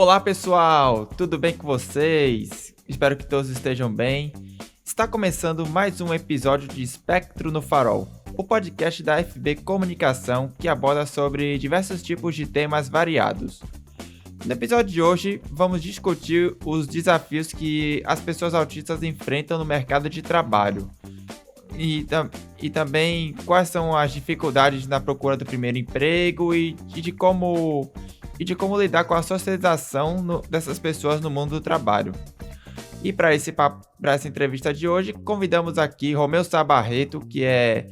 Olá pessoal, tudo bem com vocês? Espero que todos estejam bem. Está começando mais um episódio de Espectro no Farol, o podcast da FB Comunicação que aborda sobre diversos tipos de temas variados. No episódio de hoje, vamos discutir os desafios que as pessoas autistas enfrentam no mercado de trabalho e também quais são as dificuldades na procura do primeiro emprego e de como lidar com a socialização dessas pessoas no mundo do trabalho. E para essa entrevista de hoje, convidamos aqui Romeu Sabarreto, que é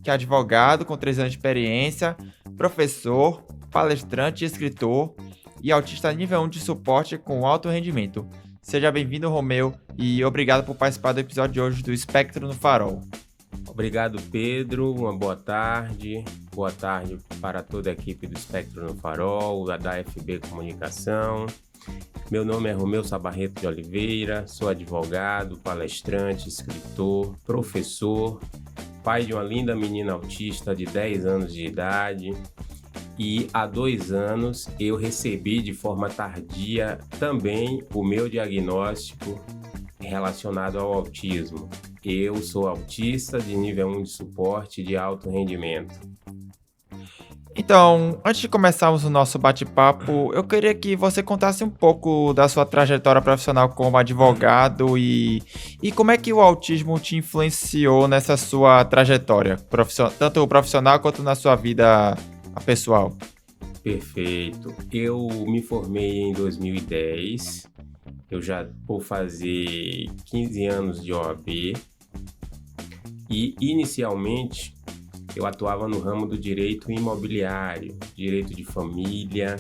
advogado com 3 anos de experiência, professor, palestrante, escritor e autista nível 1 de suporte com alto rendimento. Seja bem-vindo, Romeu, e obrigado por participar do episódio de hoje do Espectro no Farol. Obrigado, Pedro. Uma boa tarde. Boa tarde para toda a equipe do Espectro no Farol, da FB Comunicação. Meu nome é Romeu Sabarreto de Oliveira, sou advogado, palestrante, escritor, professor, pai de uma linda menina autista de 10 anos de idade. E há 2 anos eu recebi de forma tardia também o meu diagnóstico relacionado ao autismo. Eu sou autista de nível 1 de suporte de alto rendimento. Então, antes de começarmos o nosso bate-papo, eu queria que você contasse um pouco da sua trajetória profissional como advogado e como é que o autismo te influenciou nessa sua trajetória, tanto profissional quanto na sua vida pessoal. Perfeito. Eu me formei em 2010, eu já vou fazer 15 anos de OAB e inicialmente eu atuava no ramo do direito imobiliário, direito de família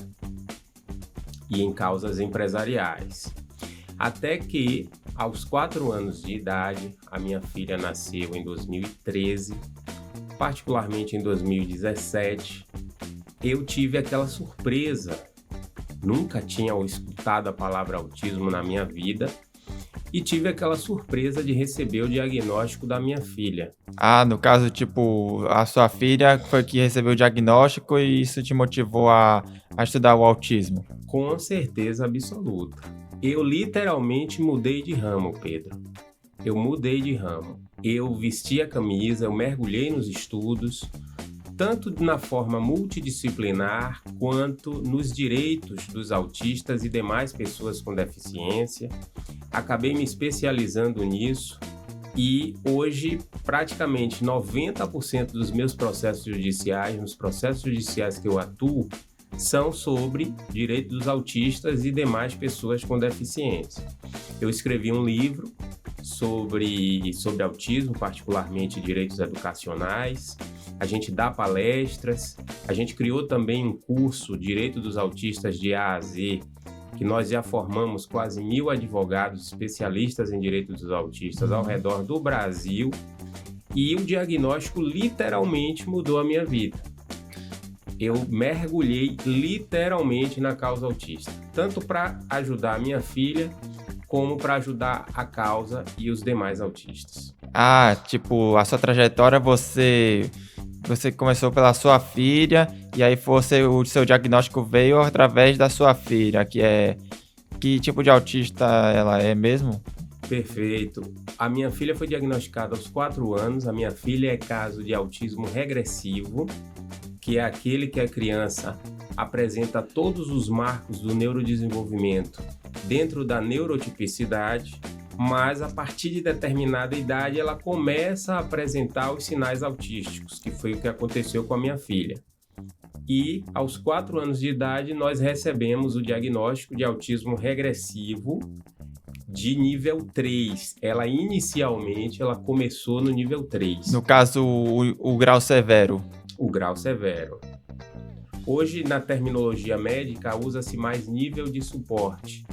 e em causas empresariais. Até que, aos 4 anos de idade, a minha filha nasceu em 2013, particularmente em 2017, eu tive aquela surpresa. Nunca tinha escutado a palavra autismo na minha vida e tive aquela surpresa de receber o diagnóstico da minha filha. Ah, no caso, tipo, a sua filha foi que recebeu o diagnóstico e isso te motivou a estudar o autismo? Com certeza absoluta. Eu literalmente mudei de ramo, Pedro. Eu mudei de ramo. Eu vesti a camisa, eu mergulhei nos estudos, tanto na forma multidisciplinar quanto nos direitos dos autistas e demais pessoas com deficiência. Acabei me especializando nisso e hoje praticamente 90% dos meus processos judiciais, nos processos judiciais que eu atuo, são sobre direitos dos autistas e demais pessoas com deficiência. Eu escrevi um livro sobre autismo, particularmente direitos educacionais. A gente dá palestras, a gente criou também um curso Direito dos Autistas de A a Z, que nós já formamos quase 1.000 advogados especialistas em direitos dos autistas ao redor do Brasil, e o diagnóstico literalmente mudou a minha vida. Eu mergulhei literalmente na causa autista, tanto para ajudar a minha filha, como para ajudar a causa e os demais autistas. Ah, tipo, a sua trajetória, você começou pela sua filha e aí o seu diagnóstico veio através da sua filha, que tipo de autista ela é mesmo? Perfeito. A minha filha foi diagnosticada aos 4 anos. A minha filha é caso de autismo regressivo, que é aquele que a criança apresenta todos os marcos do neurodesenvolvimento dentro da neurotipicidade, mas a partir de determinada idade ela começa a apresentar os sinais autísticos, que foi o que aconteceu com a minha filha. E aos 4 anos de idade nós recebemos o diagnóstico de autismo regressivo de nível 3. Ela inicialmente começou no nível 3. No caso, o grau severo. O grau severo. Hoje, na terminologia médica, usa-se mais nível de suporte.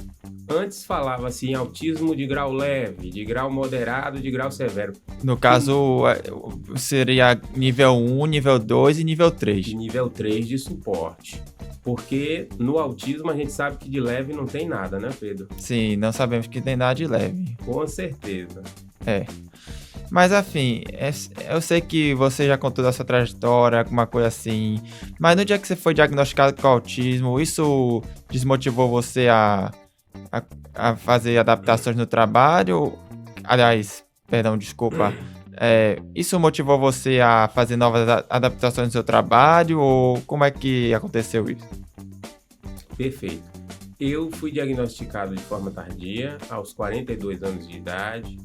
Antes falava-se em autismo de grau leve, de grau moderado, de grau severo. No caso, seria nível 1, nível 2 e nível 3. Nível 3 de suporte. Porque no autismo a gente sabe que de leve não tem nada, né, Pedro? Sim, não sabemos que tem nada de leve. Com certeza. É. Mas, afim, eu sei que você já contou da sua trajetória, alguma coisa assim, mas no dia que você foi diagnosticado com autismo, isso desmotivou você a fazer adaptações no trabalho? Aliás, perdão, desculpa. Isso motivou você a fazer novas adaptações no seu trabalho ou como é que aconteceu isso? Perfeito. Eu fui diagnosticado de forma tardia, aos 42 anos de idade,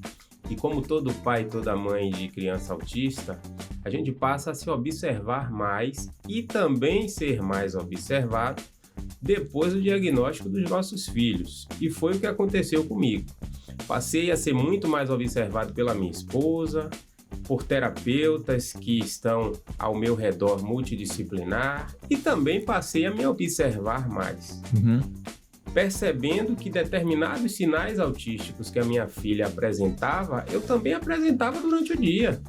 e como todo pai e toda mãe de criança autista, a gente passa a se observar mais e também ser mais observado depois do diagnóstico dos nossos filhos. E foi o que aconteceu comigo. Passei a ser muito mais observado pela minha esposa, por terapeutas que estão ao meu redor multidisciplinar e também passei a me observar mais. Percebendo que determinados sinais autísticos que a minha filha apresentava, eu também apresentava durante o dia.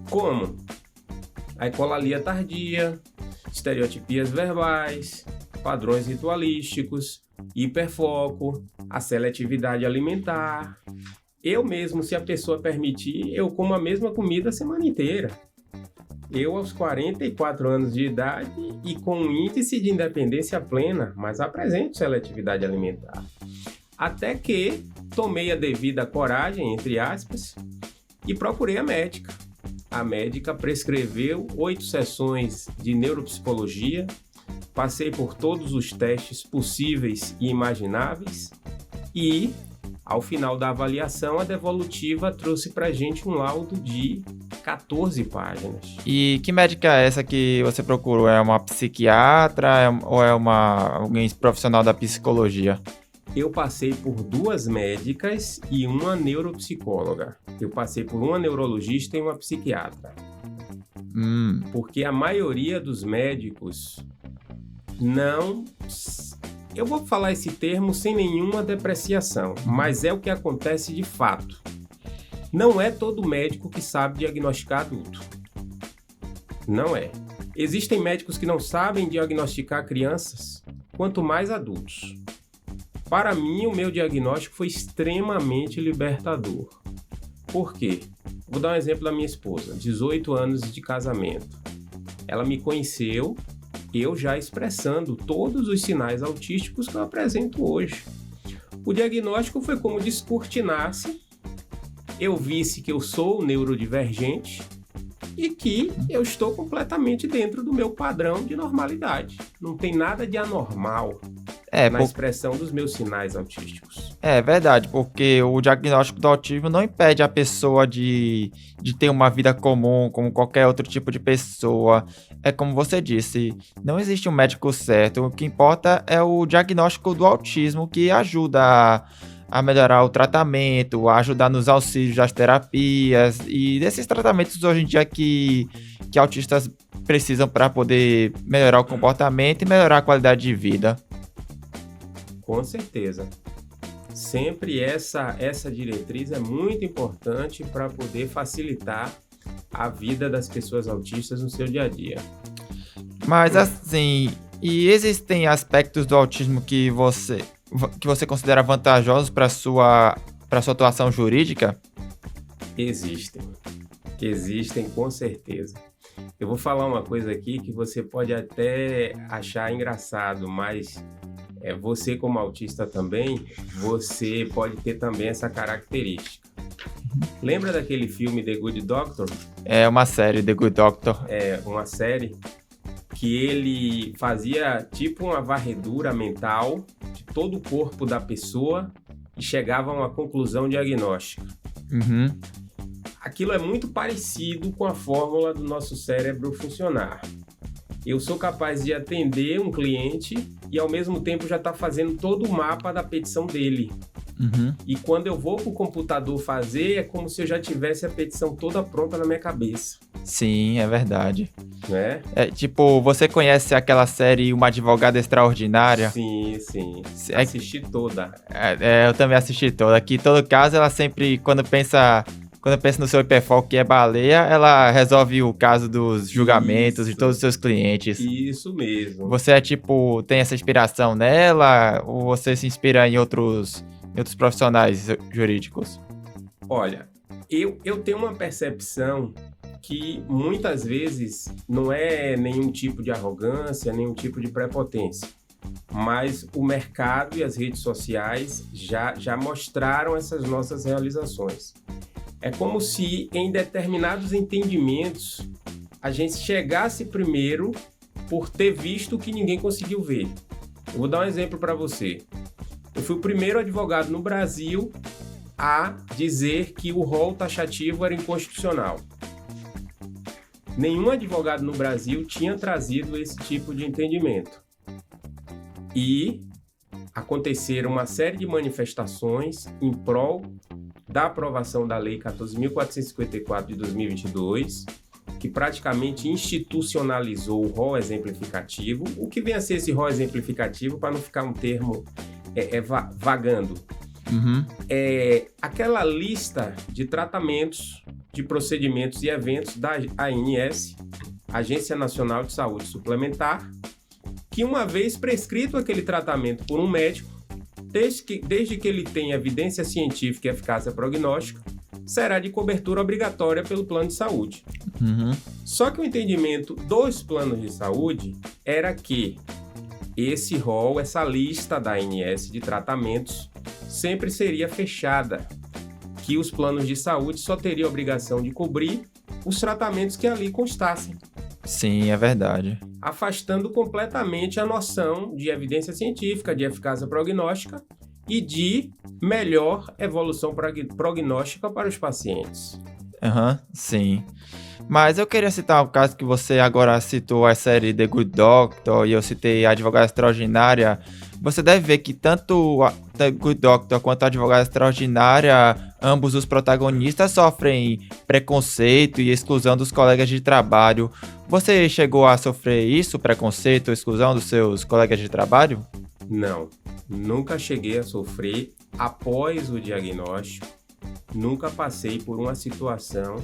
Como a ecolalia tardia, estereotipias verbais, padrões ritualísticos, hiperfoco, a seletividade alimentar. Eu mesmo, se a pessoa permitir, eu como a mesma comida a semana inteira. Eu, aos 44 anos de idade e com um índice de independência plena, mas apresento seletividade alimentar. Até que tomei a devida coragem, entre aspas, e procurei a médica. A médica prescreveu 8 sessões de neuropsicologia, passei por todos os testes possíveis e imagináveis e, ao final da avaliação, a devolutiva trouxe pra gente um laudo de 14 páginas. E que médica é essa que você procurou? É uma psiquiatra ou é alguém profissional da psicologia? Eu passei por 2 médicas e uma neuropsicóloga. Eu passei por uma neurologista e uma psiquiatra. Porque a maioria dos médicos não... Eu vou falar esse termo sem nenhuma depreciação, mas é o que acontece de fato. Não é todo médico que sabe diagnosticar adulto. Não é. Existem médicos que não sabem diagnosticar crianças, quanto mais adultos. Para mim, o meu diagnóstico foi extremamente libertador. Por quê? Vou dar um exemplo da minha esposa, 18 anos de casamento. Ela me conheceu, eu já expressando todos os sinais autísticos que eu apresento hoje. O diagnóstico foi como descortinasse, eu visse que eu sou neurodivergente e que eu estou completamente dentro do meu padrão de normalidade. Não tem nada de anormal na expressão dos meus sinais autísticos. É verdade, porque o diagnóstico do autismo não impede a pessoa de ter uma vida comum, como qualquer outro tipo de pessoa. É como você disse, não existe um médico certo. O que importa é o diagnóstico do autismo, que ajuda a melhorar o tratamento, a ajudar nos auxílios das terapias e desses tratamentos hoje em dia que autistas precisam para poder melhorar o comportamento e melhorar a qualidade de vida. Com certeza. Sempre essa diretriz é muito importante para poder facilitar a vida das pessoas autistas no seu dia a dia. Mas assim, e existem aspectos do autismo que você considera vantajosos para sua atuação jurídica? Existem com certeza. Eu vou falar uma coisa aqui que você pode até achar engraçado, mas você como autista também, você pode ter também essa característica. Lembra daquele filme The Good Doctor? É uma série, The Good Doctor. É uma série que ele fazia tipo uma varredura mental de todo o corpo da pessoa e chegava a uma conclusão diagnóstica. Aquilo é muito parecido com a fórmula do nosso cérebro funcionar. Eu sou capaz de atender um cliente e ao mesmo tempo já estar fazendo todo o mapa da petição dele. E quando eu vou para o computador fazer, é como se eu já tivesse a petição toda pronta na minha cabeça. Sim, é verdade. Né? Tipo, você conhece aquela série Uma Advogada Extraordinária? Sim. Assisti toda. Eu também assisti toda. Que em todo caso, ela sempre, quando pensa no seu hiperfoco que é baleia, ela resolve o caso dos julgamentos de todos os seus clientes. Isso mesmo. Você tem essa inspiração nela ou você se inspira em outros profissionais jurídicos? Olha, Eu tenho uma percepção que muitas vezes não é nenhum tipo de arrogância, nenhum tipo de prepotência, mas o mercado e as redes sociais já mostraram essas nossas realizações. É como se em determinados entendimentos a gente chegasse primeiro por ter visto o que ninguém conseguiu ver. Eu vou dar um exemplo para você. Eu fui o primeiro advogado no Brasil a dizer que o rol taxativo era inconstitucional. Nenhum advogado no Brasil tinha trazido esse tipo de entendimento. E aconteceram uma série de manifestações em prol da aprovação da Lei 14.454 de 2022, que praticamente institucionalizou o rol exemplificativo. O que vem a ser esse rol exemplificativo, para não ficar um termo vagando? Aquela lista de tratamentos, de procedimentos e eventos da ANS, Agência Nacional de Saúde Suplementar, que uma vez prescrito aquele tratamento por um médico, desde que ele tenha evidência científica e eficácia prognóstica, será de cobertura obrigatória pelo plano de saúde. Só que o entendimento dos planos de saúde era que esse rol, essa lista da ANS de tratamentos, sempre seria fechada, que os planos de saúde só teriam a obrigação de cobrir os tratamentos que ali constassem. Sim, é verdade. Afastando completamente a noção de evidência científica, de eficácia prognóstica e de melhor evolução prognóstica para os pacientes. Sim. Mas eu queria citar o caso que você agora citou, a série The Good Doctor, e eu citei a Advogada Extraordinária. Você deve ver que tanto The Good Doctor quanto a Advogada Extraordinária, ambos os protagonistas sofrem preconceito e exclusão dos colegas de trabalho. Você chegou a sofrer isso, preconceito ou exclusão dos seus colegas de trabalho? Não, nunca cheguei a sofrer após o diagnóstico. Nunca passei por uma situação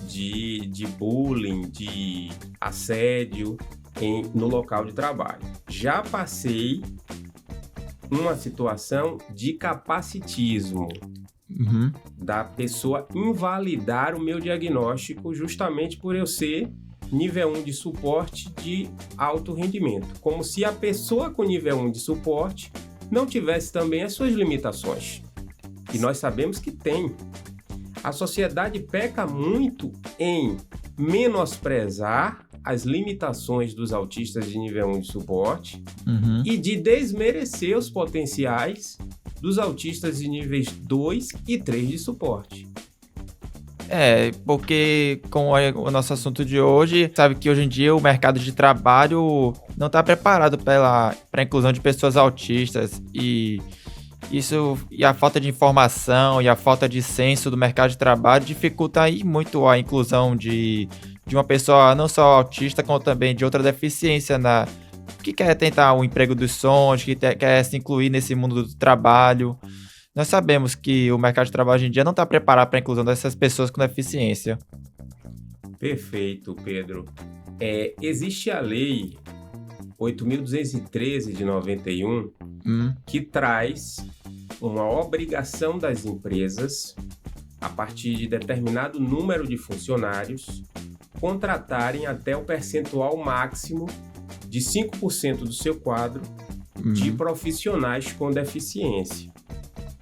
de bullying, de assédio no local de trabalho. Já passei uma situação de capacitismo, da pessoa invalidar o meu diagnóstico justamente por eu ser nível 1 de suporte de alto rendimento. Como se a pessoa com nível 1 de suporte não tivesse também as suas limitações. E nós sabemos que tem. A sociedade peca muito em menosprezar as limitações dos autistas de nível 1 de suporte e de desmerecer os potenciais dos autistas de níveis 2 e 3 de suporte. Porque com o nosso assunto de hoje, sabe que hoje em dia o mercado de trabalho não está preparado para a inclusão de pessoas autistas e a falta de informação e a falta de senso do mercado de trabalho dificulta aí muito a inclusão de uma pessoa não só autista, como também de outra deficiência que quer tentar o emprego dos sonhos, que quer se incluir nesse mundo do trabalho. Nós sabemos que o mercado de trabalho hoje em dia não está preparado para a inclusão dessas pessoas com deficiência. Perfeito, Pedro. Existe a lei 8.213 de 91, que traz uma obrigação das empresas, a partir de determinado número de funcionários, contratarem até o percentual máximo de 5% do seu quadro de profissionais com deficiência.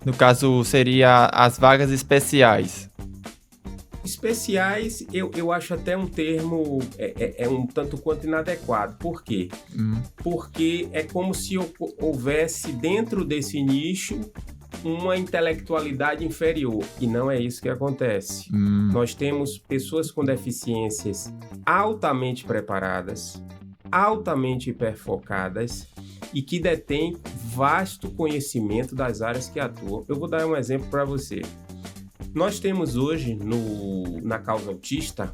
No caso, seria as vagas especiais. Especiais, eu acho até um termo um tanto quanto inadequado. Por quê? Porque é como se houvesse dentro desse nicho uma intelectualidade inferior. E não é isso que acontece. Nós temos pessoas com deficiências altamente preparadas, altamente hiperfocadas e que detêm vasto conhecimento das áreas que atuam. Eu vou dar um exemplo para você. Nós temos hoje, na causa autista,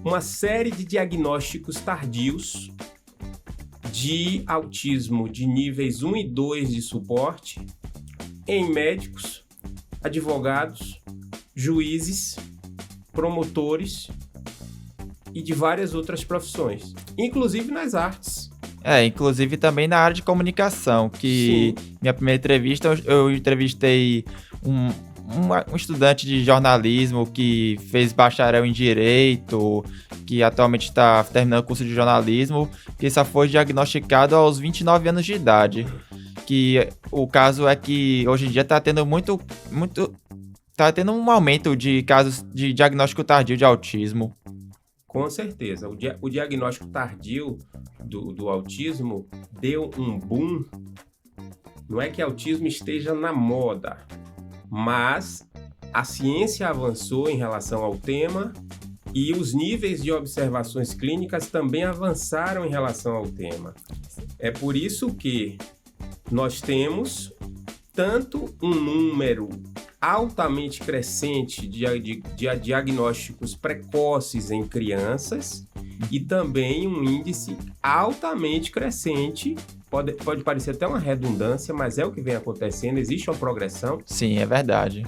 uma série de diagnósticos tardios de autismo de níveis 1 e 2 de suporte em médicos, advogados, juízes, promotores e de várias outras profissões, inclusive nas artes. Inclusive também na área de comunicação, que Sim. Minha primeira entrevista, eu entrevistei um estudante de jornalismo que fez bacharel em Direito, que atualmente está terminando o curso de jornalismo, que só foi diagnosticado aos 29 anos de idade. Que o caso é que hoje em dia está tendo tá tendo um aumento de casos de diagnóstico tardio de autismo. Com certeza. O diagnóstico tardio do autismo deu um boom. Não é que autismo esteja na moda, mas a ciência avançou em relação ao tema e os níveis de observações clínicas também avançaram em relação ao tema. É por isso que nós temos tanto um número altamente crescente de diagnósticos precoces em crianças e também um índice altamente crescente. Pode parecer até uma redundância, mas é o que vem acontecendo, existe uma progressão. Sim, é verdade.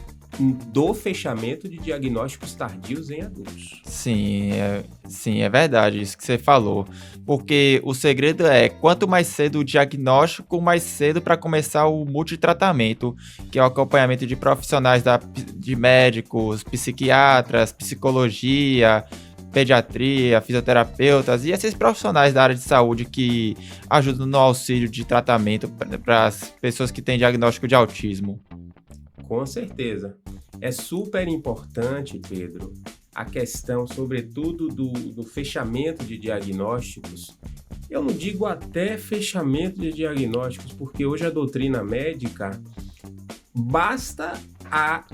Do fechamento de diagnósticos tardios em adultos. Sim, é verdade isso que você falou. Porque o segredo é, quanto mais cedo o diagnóstico, mais cedo para começar o multitratamento, que é o acompanhamento de profissionais de médicos, psiquiatras, psicologia, pediatria, fisioterapeutas e esses profissionais da área de saúde que ajudam no auxílio de tratamento para as pessoas que têm diagnóstico de autismo. Com certeza. É super importante, Pedro, a questão, sobretudo, do fechamento de diagnósticos. Eu não digo até fechamento de diagnósticos, porque hoje a doutrina médica basta a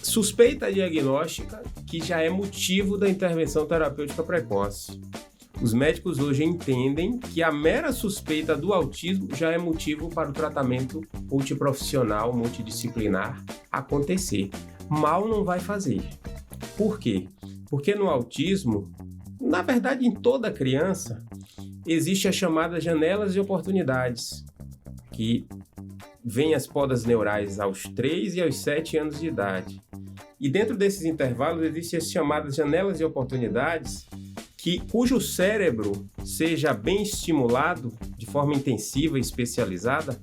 suspeita diagnóstica que já é motivo da intervenção terapêutica precoce. Os médicos hoje entendem que a mera suspeita do autismo já é motivo para o tratamento multiprofissional, multidisciplinar acontecer. Mal não vai fazer. Por quê? Porque no autismo, na verdade em toda criança, existe a chamada janelas de oportunidades, que vêm as podas neurais aos 3 e aos 7 anos de idade. E dentro desses intervalos existem as chamadas janelas de oportunidades cujo cérebro seja bem estimulado de forma intensiva e especializada,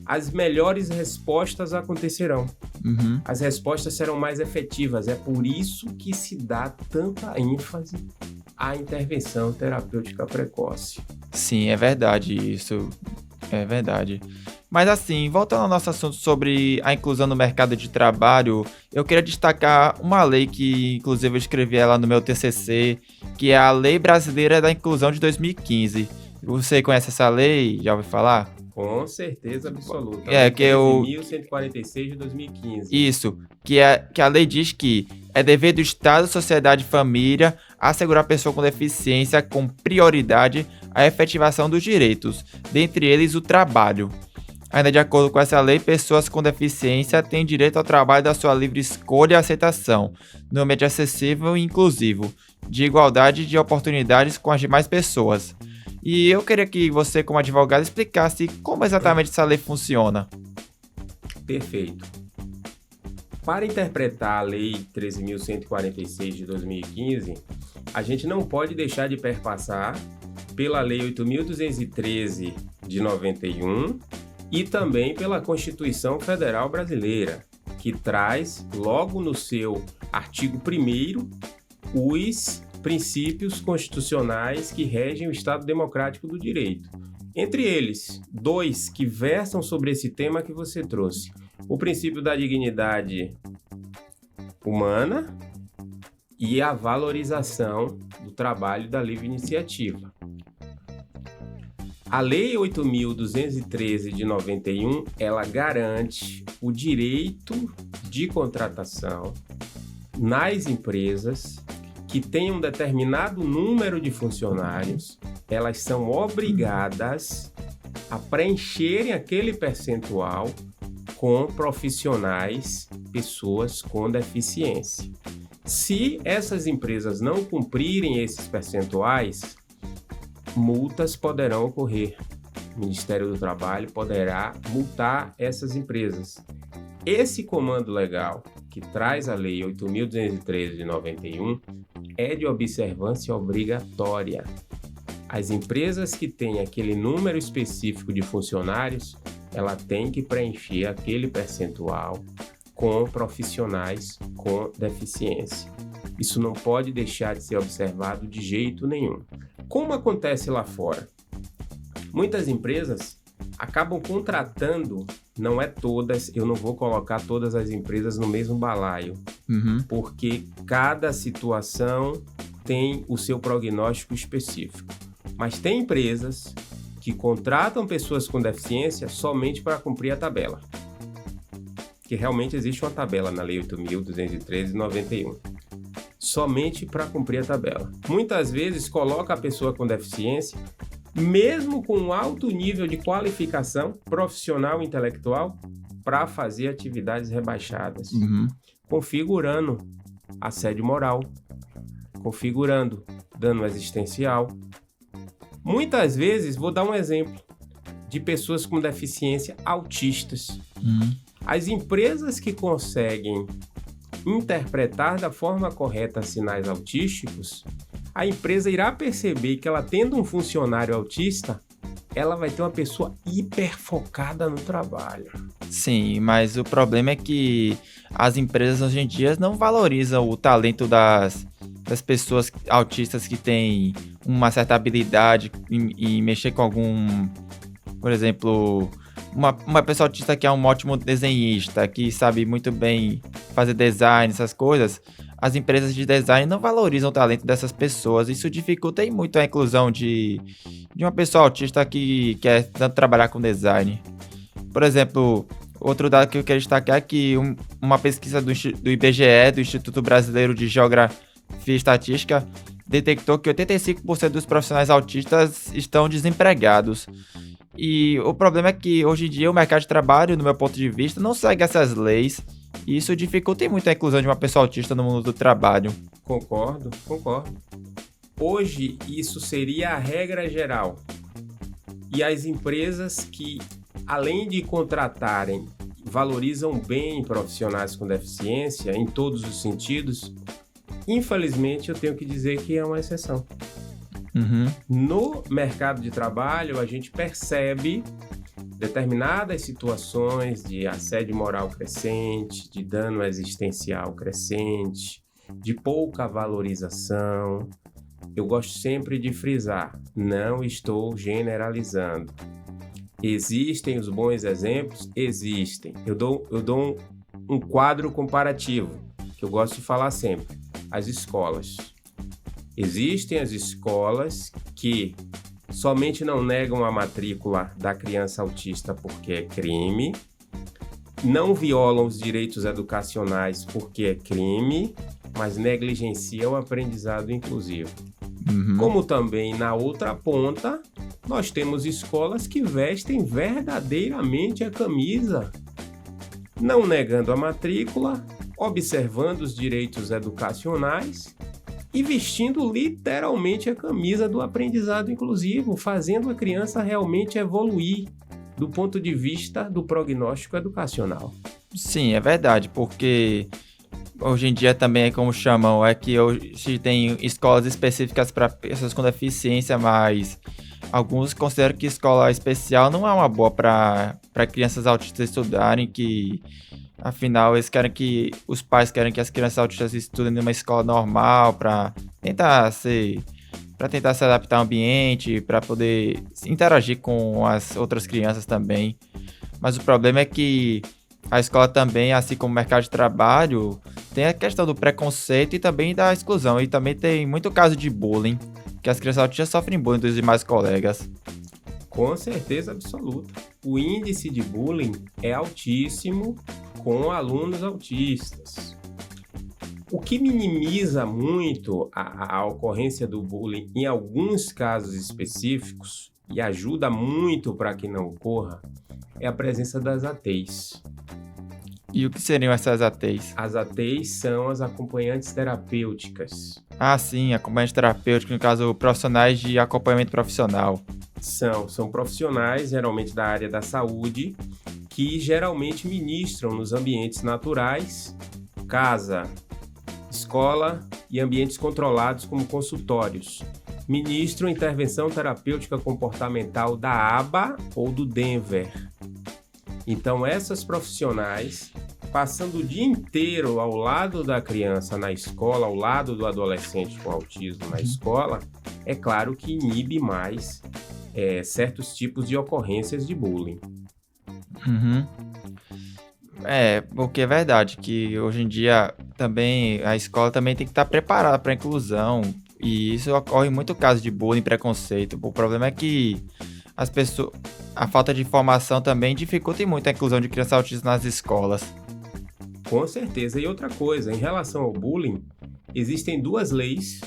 as melhores respostas acontecerão. Uhum. As respostas serão mais efetivas. É por isso que se dá tanta ênfase à intervenção terapêutica precoce. Sim, é verdade isso. É verdade. Mas assim, voltando ao nosso assunto sobre a inclusão no mercado de trabalho, eu queria destacar uma lei que, inclusive, eu escrevi ela no meu TCC, que é a Lei Brasileira da Inclusão de 2015. Você conhece essa lei? Já ouviu falar? Com certeza absoluta. É, que eu... 1146 de 2015. Isso, que a lei diz que é dever do Estado, sociedade e família assegurar a pessoa com deficiência com prioridade a efetivação dos direitos, dentre eles o trabalho. Ainda de acordo com essa lei, pessoas com deficiência têm direito ao trabalho da sua livre escolha e aceitação, no ambiente acessível e inclusivo, de igualdade de oportunidades com as demais pessoas. E eu queria que você, como advogado, explicasse como exatamente essa lei funciona. Perfeito. Para interpretar a Lei 13.146 de 2015, a gente não pode deixar de perpassar pela Lei 8.213 de 91 e também pela Constituição Federal Brasileira, que traz, logo no seu artigo 1º, os princípios constitucionais que regem o Estado Democrático do Direito. Entre eles, 2 que versam sobre esse tema que você trouxe. O princípio da dignidade humana e a valorização do trabalho da livre iniciativa. A Lei 8.213 de 91, ela garante o direito de contratação nas empresas que tenham um determinado número de funcionários. Elas são obrigadas a preencherem aquele percentual com profissionais, pessoas com deficiência. Se essas empresas não cumprirem esses percentuais, multas poderão ocorrer. O Ministério do Trabalho poderá multar essas empresas. Esse comando legal que traz a Lei 8.213 de 91 é de observância obrigatória. As empresas que têm aquele número específico de funcionários, ela tem que preencher aquele percentual com profissionais com deficiência. Isso não pode deixar de ser observado de jeito nenhum. Como acontece lá fora? Muitas empresas acabam contratando, não é todas, eu não vou colocar todas as empresas no mesmo balaio, porque cada situação tem o seu prognóstico específico. Mas tem empresas que contratam pessoas com deficiência somente para cumprir a tabela. Que realmente existe uma tabela na Lei 8.213/91. Somente para cumprir a tabela. Muitas vezes coloca a pessoa com deficiência, mesmo com um alto nível de qualificação profissional e intelectual, para fazer atividades rebaixadas. Configurando assédio moral, configurando dano existencial. Muitas vezes, vou dar um exemplo, de pessoas com deficiência autistas. As empresas que conseguem interpretar da forma correta sinais autísticos, a empresa irá perceber que ela tendo um funcionário autista, ela vai ter uma pessoa hiperfocada no trabalho. Sim, mas o problema é que as empresas hoje em dia não valorizam o talento das pessoas autistas que têm uma certa habilidade em mexer com algum... Por exemplo, uma pessoa autista que é um ótimo desenhista, que sabe muito bem fazer design, essas coisas, as empresas de design não valorizam o talento dessas pessoas. Isso dificulta muito a inclusão de uma pessoa autista que quer tanto trabalhar com design. Por exemplo, outro dado que eu quero destacar é que uma pesquisa do IBGE, do Instituto Brasileiro de Geografia e Estatística, detectou que 85% dos profissionais autistas estão desempregados. E o problema é que hoje em dia o mercado de trabalho, no meu ponto de vista, não segue essas leis. E isso dificulta muito a inclusão de uma pessoa autista no mundo do trabalho. Concordo. Hoje isso seria a regra geral. E as empresas que, além de contratarem, valorizam bem profissionais com deficiência em todos os sentidos, infelizmente eu tenho que dizer que é uma exceção. No mercado de trabalho, a gente percebe determinadas situações de assédio moral crescente, de dano existencial crescente, de pouca valorização. Eu gosto sempre de frisar, não estou generalizando. Existem os bons exemplos? Existem. Eu dou um quadro comparativo, que eu gosto de falar sempre. As escolas. Existem as escolas que somente não negam a matrícula da criança autista porque é crime, não violam os direitos educacionais porque é crime, mas negligenciam o aprendizado inclusivo. Como também, na outra ponta, nós temos escolas que vestem verdadeiramente a camisa, não negando a matrícula, observando os direitos educacionais e vestindo literalmente a camisa do aprendizado inclusivo, fazendo a criança realmente evoluir do ponto de vista do prognóstico educacional. Sim, é verdade, porque hoje em dia também é como chamam, é que hoje tem escolas específicas para pessoas com deficiência, mas alguns consideram que escola especial não é uma boa para crianças autistas estudarem, que afinal os pais querem que as crianças autistas estudem numa escola normal para tentar se adaptar ao ambiente, para poder interagir com as outras crianças também. Mas o problema é que a escola também, assim como o mercado de trabalho, tem a questão do preconceito e também da exclusão. E também tem muito caso de bullying, que as crianças autistas sofrem bullying dos demais colegas. Com certeza absoluta. O índice de bullying é altíssimo com alunos autistas. O que minimiza muito a ocorrência do bullying em alguns casos específicos e ajuda muito para que não ocorra é a presença das ATs. E o que seriam essas ATs? As ATs são as acompanhantes terapêuticas. Ah, sim, acompanhantes terapêuticos, no caso, profissionais de acompanhamento profissional. São profissionais, geralmente da área da saúde, que geralmente ministram nos ambientes naturais, casa, escola e ambientes controlados como consultórios. Ministram intervenção terapêutica comportamental da ABA ou do Denver. Então, essas profissionais passando o dia inteiro ao lado da criança na escola, ao lado do adolescente com autismo na escola, é claro que inibe mais certos tipos de ocorrências de bullying. Uhum. Porque é verdade que hoje em dia também a escola também tem que estar preparada para a inclusão, e isso ocorre em muito caso de bullying e preconceito. O problema é que a falta de informação também dificulta muito a inclusão de crianças autistas nas escolas. Com certeza. E outra coisa, em relação ao bullying, existem duas leis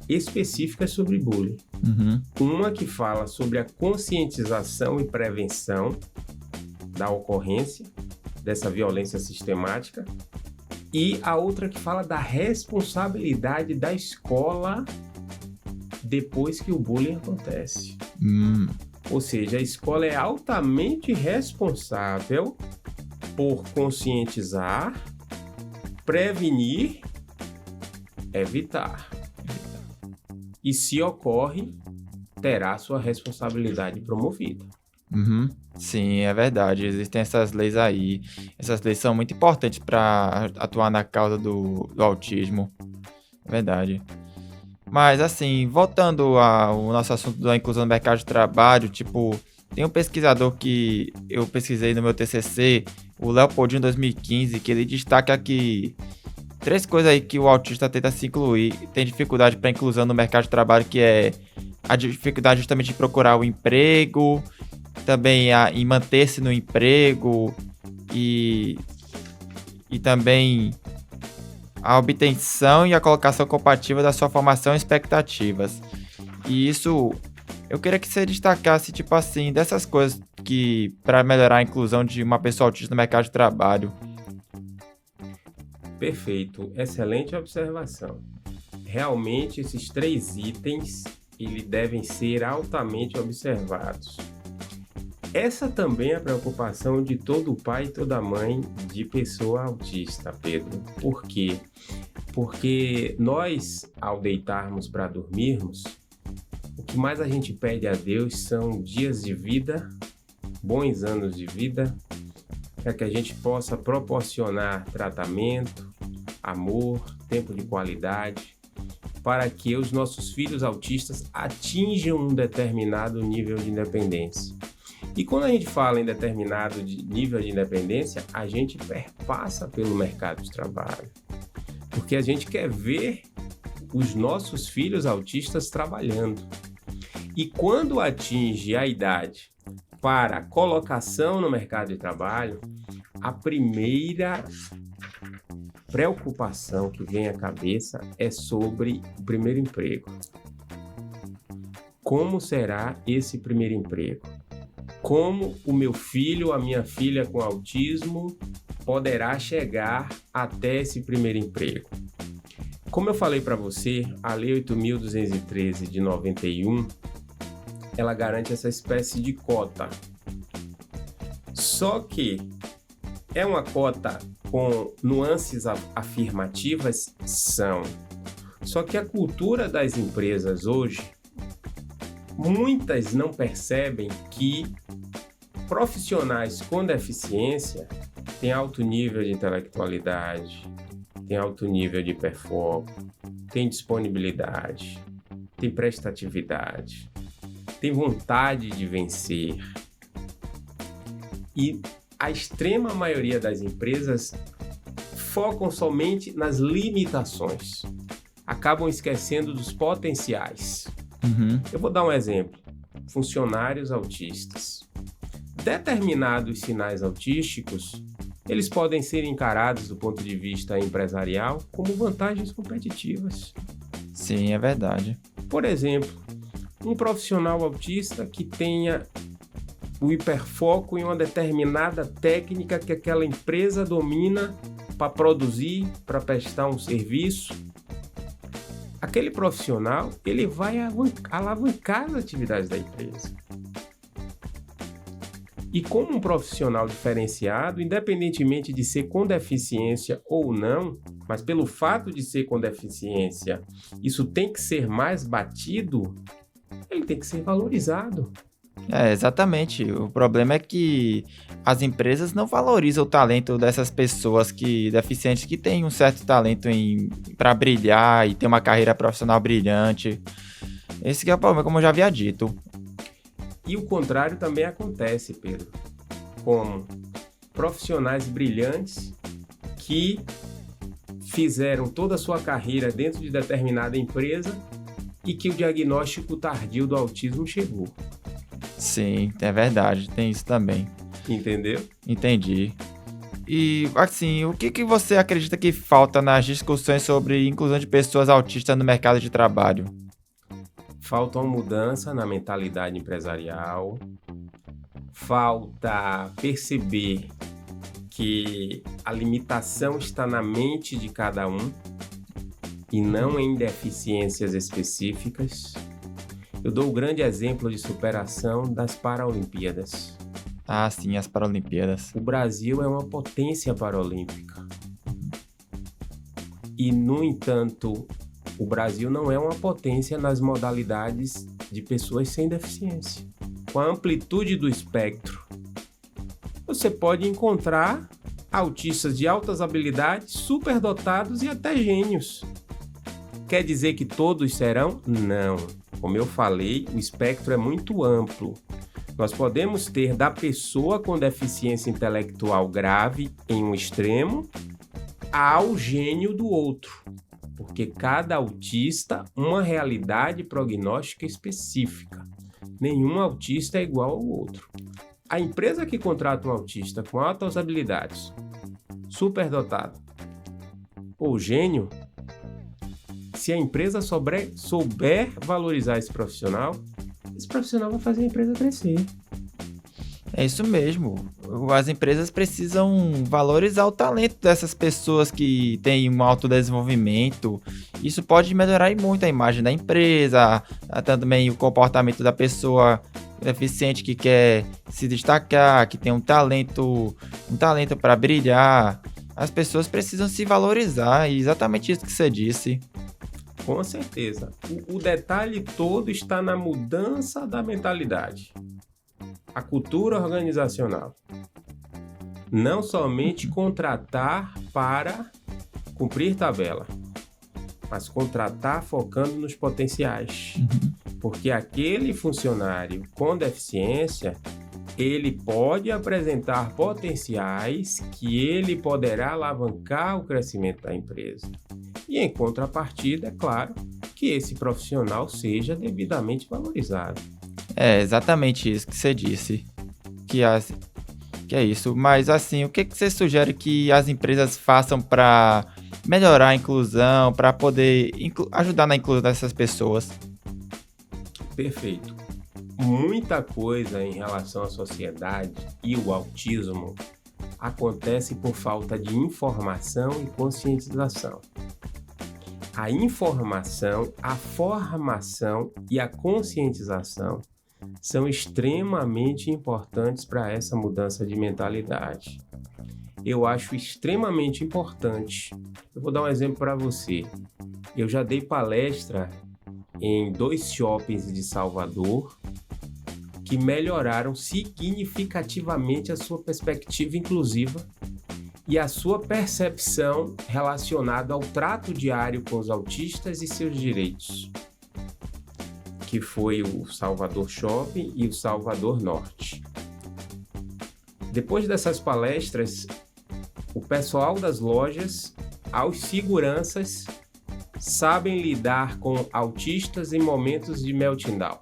específicas sobre bullying. Uhum. Uma que fala sobre a conscientização e prevenção da ocorrência dessa violência sistemática, e a outra que fala da responsabilidade da escola depois que o bullying acontece. Ou seja, a escola é altamente responsável por conscientizar, prevenir, evitar. E se ocorre, terá sua responsabilidade promovida. Uhum. Sim, é verdade. Existem essas leis aí. Essas leis são muito importantes para atuar na causa do autismo. É verdade. Mas, assim, voltando ao nosso assunto da inclusão no mercado de trabalho, tem um pesquisador que eu pesquisei no meu TCC, o Leopoldinho 2015, que ele destaca que 3 coisas aí que o autista tenta se incluir, tem dificuldade para inclusão no mercado de trabalho, que é a dificuldade justamente de procurar o emprego, também em manter-se no emprego e também a obtenção e a colocação compatível da sua formação e expectativas. E isso, eu queria que você destacasse, dessas coisas que para melhorar a inclusão de uma pessoa autista no mercado de trabalho. Perfeito, excelente observação. Realmente, esses 3 itens, eles devem ser altamente observados. Essa também é a preocupação de todo pai e toda mãe de pessoa autista, Pedro. Por quê? Porque nós, ao deitarmos para dormirmos, o que mais a gente pede a Deus são dias de vida, bons anos de vida, para que a gente possa proporcionar tratamento, amor, tempo de qualidade, para que os nossos filhos autistas atinjam um determinado nível de independência. E quando a gente fala em determinado nível de independência, a gente perpassa pelo mercado de trabalho, porque a gente quer ver os nossos filhos autistas trabalhando. E quando atinge a idade para colocação no mercado de trabalho, a primeira preocupação que vem à cabeça é sobre o primeiro emprego. Como será esse primeiro emprego? Como o meu filho, a minha filha com autismo poderá chegar até esse primeiro emprego? Como eu falei para você, a Lei 8.213 de 91, ela garante essa espécie de cota. Só que é uma cota com nuances afirmativas? São. Só que a cultura das empresas hoje, muitas não percebem que profissionais com deficiência têm alto nível de intelectualidade, têm alto nível de hiperfoco, têm disponibilidade, têm prestatividade, têm vontade de vencer. E a extrema maioria das empresas focam somente nas limitações, acabam esquecendo dos potenciais. Eu vou dar um exemplo. Funcionários autistas. Determinados sinais autísticos, eles podem ser encarados do ponto de vista empresarial como vantagens competitivas. Sim, é verdade. Por exemplo, um profissional autista que tenha o hiperfoco em uma determinada técnica que aquela empresa domina para produzir, para prestar um serviço, aquele profissional, ele vai alavancar as atividades da empresa. E como um profissional diferenciado, independentemente de ser com deficiência ou não, mas pelo fato de ser com deficiência, isso tem que ser mais batido, ele tem que ser valorizado. Exatamente. O problema é que as empresas não valorizam o talento dessas pessoas deficientes que têm um certo talento para brilhar e ter uma carreira profissional brilhante. Esse que é o problema, como eu já havia dito. E o contrário também acontece, Pedro. Como profissionais brilhantes que fizeram toda a sua carreira dentro de determinada empresa e que o diagnóstico tardio do autismo chegou. Sim, é verdade, tem isso também. Entendeu? Entendi. E, assim, o que você acredita que falta nas discussões sobre inclusão de pessoas autistas no mercado de trabalho? Falta uma mudança na mentalidade empresarial, falta perceber que a limitação está na mente de cada um e não em deficiências específicas. Eu dou o grande exemplo de superação das Paralimpíadas. Ah, sim, as Paralimpíadas. O Brasil é uma potência paralímpica. E, no entanto, o Brasil não é uma potência nas modalidades de pessoas sem deficiência. Com a amplitude do espectro, você pode encontrar autistas de altas habilidades, superdotados e até gênios. Quer dizer que todos serão? Não. Como eu falei, o espectro é muito amplo. Nós podemos ter da pessoa com deficiência intelectual grave em um extremo ao gênio do outro, porque cada autista uma realidade prognóstica específica. Nenhum autista é igual ao outro. A empresa que contrata um autista com altas habilidades, superdotado ou gênio, se a empresa souber valorizar esse profissional vai fazer a empresa crescer. É isso mesmo. As empresas precisam valorizar o talento dessas pessoas que têm um alto desenvolvimento. Isso pode melhorar muito a imagem da empresa, também o comportamento da pessoa deficiente que quer se destacar, que tem um talento para brilhar. As pessoas precisam se valorizar, e exatamente isso que você disse. Com certeza. O detalhe todo está na mudança da mentalidade. A cultura organizacional. Não somente contratar para cumprir tabela, mas contratar focando nos potenciais. Porque aquele funcionário com deficiência, ele pode apresentar potenciais que ele poderá alavancar o crescimento da empresa. E em contrapartida, é claro, que esse profissional seja devidamente valorizado. É exatamente isso que você disse. Que é isso. Mas assim, o que você sugere que as empresas façam para melhorar a inclusão, para poder ajudar na inclusão dessas pessoas? Perfeito. Muita coisa em relação à sociedade e o autismo acontece por falta de informação e conscientização. A informação, a formação e a conscientização são extremamente importantes para essa mudança de mentalidade. Eu acho extremamente importante. Eu vou dar um exemplo para você. Eu já dei palestra em 2 shoppings de Salvador que melhoraram significativamente a sua perspectiva inclusiva e a sua percepção relacionada ao trato diário com os autistas e seus direitos, que foi o Salvador Shopping e o Salvador Norte. Depois dessas palestras, o pessoal das lojas, aos seguranças, sabem lidar com autistas em momentos de meltdown.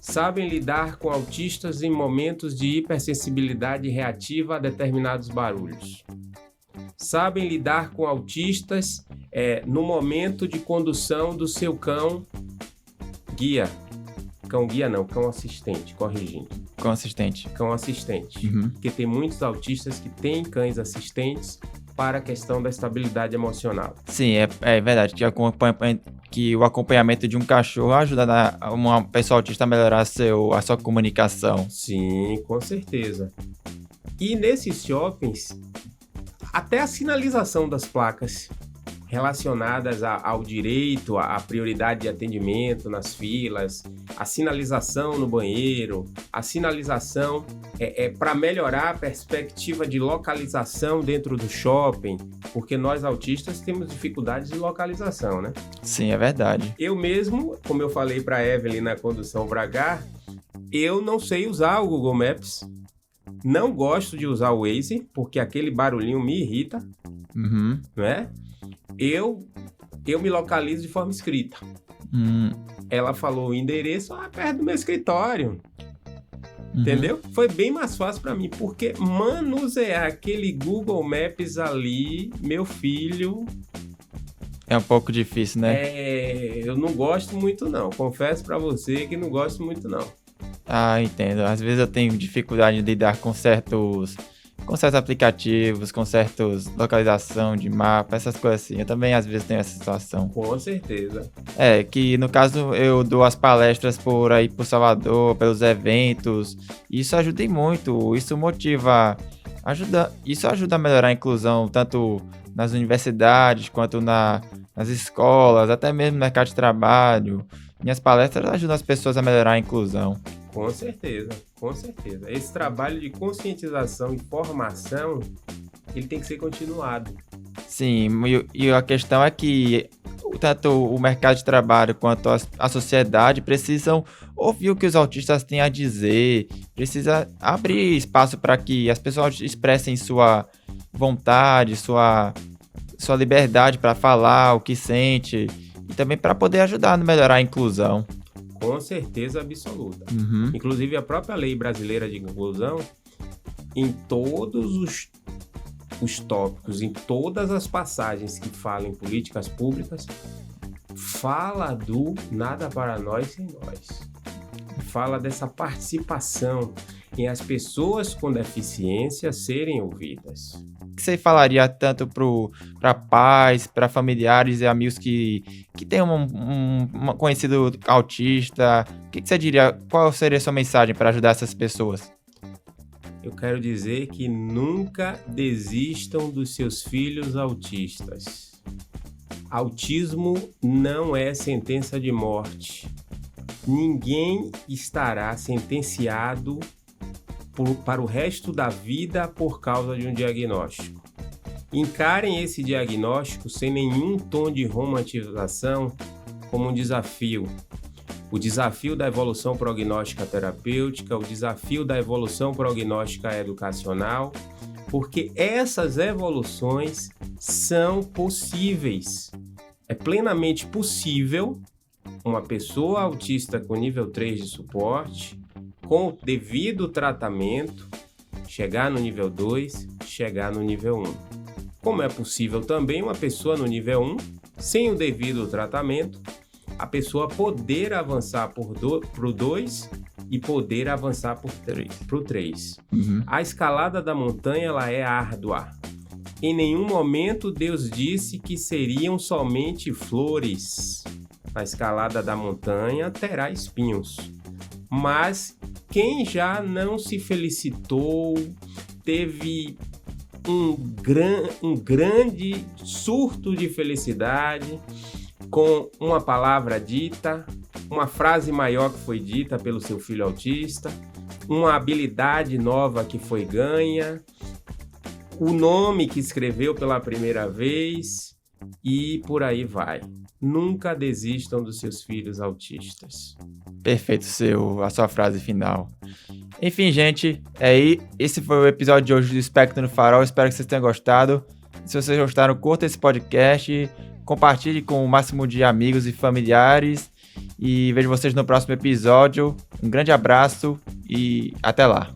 Sabem lidar com autistas em momentos de hipersensibilidade reativa a determinados barulhos. Sabem lidar com autistas no momento de condução do seu cão guia. Cão guia não, cão assistente, corrigindo. Cão assistente. Cão assistente. Uhum. Porque tem muitos autistas que têm cães assistentes para a questão da estabilidade emocional. Sim, é verdade que o acompanhamento de um cachorro ajuda uma pessoa autista a melhorar a sua comunicação. Sim, com certeza. E nesses shoppings, até a sinalização das placas relacionadas ao direito, à prioridade de atendimento nas filas, a sinalização no banheiro, a sinalização para melhorar a perspectiva de localização dentro do shopping, porque nós autistas temos dificuldades de localização, né? Sim, é verdade. Eu mesmo, como eu falei para a Evelyn na condução para cá, eu não sei usar o Google Maps, não gosto de usar o Waze, porque aquele barulhinho me irrita, não é? Eu me localizo de forma escrita. Ela falou o endereço perto do meu escritório. Entendeu? Foi bem mais fácil para mim, porque manusear aquele Google Maps ali, meu filho... É um pouco difícil, né? Eu não gosto muito não. Confesso para você que não gosto muito não. Ah, entendo. Às vezes eu tenho dificuldade de lidar com certos aplicativos, com certas localização de mapa, essas coisas assim. Eu também às vezes tenho essa situação. Com certeza. Que no caso eu dou as palestras por aí por Salvador, pelos eventos. E isso ajuda muito, isso isso ajuda a melhorar a inclusão, tanto nas universidades quanto nas escolas, até mesmo no mercado de trabalho. Minhas palestras ajudam as pessoas a melhorar a inclusão. Com certeza, com certeza. Esse trabalho de conscientização e formação, ele tem que ser continuado. Sim, e a questão é que tanto o mercado de trabalho quanto a sociedade precisam ouvir o que os autistas têm a dizer, precisa abrir espaço para que as pessoas expressem sua vontade, sua liberdade para falar o que sente e também para poder ajudar a melhorar a inclusão. Com certeza absoluta. Inclusive a própria lei brasileira de inclusão, em todos os tópicos, em todas as passagens que falam em políticas públicas, fala do nada para nós sem nós. Fala dessa participação em as pessoas com deficiência serem ouvidas. O que você falaria tanto para pais, para familiares e amigos que têm um conhecido autista? O que você diria? Qual seria a sua mensagem para ajudar essas pessoas? Eu quero dizer que nunca desistam dos seus filhos autistas. Autismo não é sentença de morte. Ninguém estará sentenciado para o resto da vida por causa de um diagnóstico. Encarem esse diagnóstico sem nenhum tom de romantização como um desafio. O desafio da evolução prognóstica terapêutica, o desafio da evolução prognóstica educacional, porque essas evoluções são possíveis. É plenamente possível uma pessoa autista com nível 3 de suporte, com o devido tratamento, chegar no nível 2, chegar no nível 1. Como é possível também uma pessoa no nível 1, sem o devido tratamento, a pessoa poder avançar para o 2 e poder avançar para o 3. A escalada da montanha ela é árdua. Em nenhum momento Deus disse que seriam somente flores. Na escalada da montanha terá espinhos. Mas quem já não se felicitou, teve um grande surto de felicidade com uma palavra dita, uma frase maior que foi dita pelo seu filho autista, uma habilidade nova que foi ganha, o nome que escreveu pela primeira vez e por aí vai. Nunca desistam dos seus filhos autistas. Perfeito, a sua frase final. Enfim, gente, esse foi o episódio de hoje do Espectro no Farol. Espero que vocês tenham gostado. Se vocês gostaram, curta esse podcast, compartilhe com o máximo de amigos e familiares e vejo vocês no próximo episódio. Um grande abraço e até lá.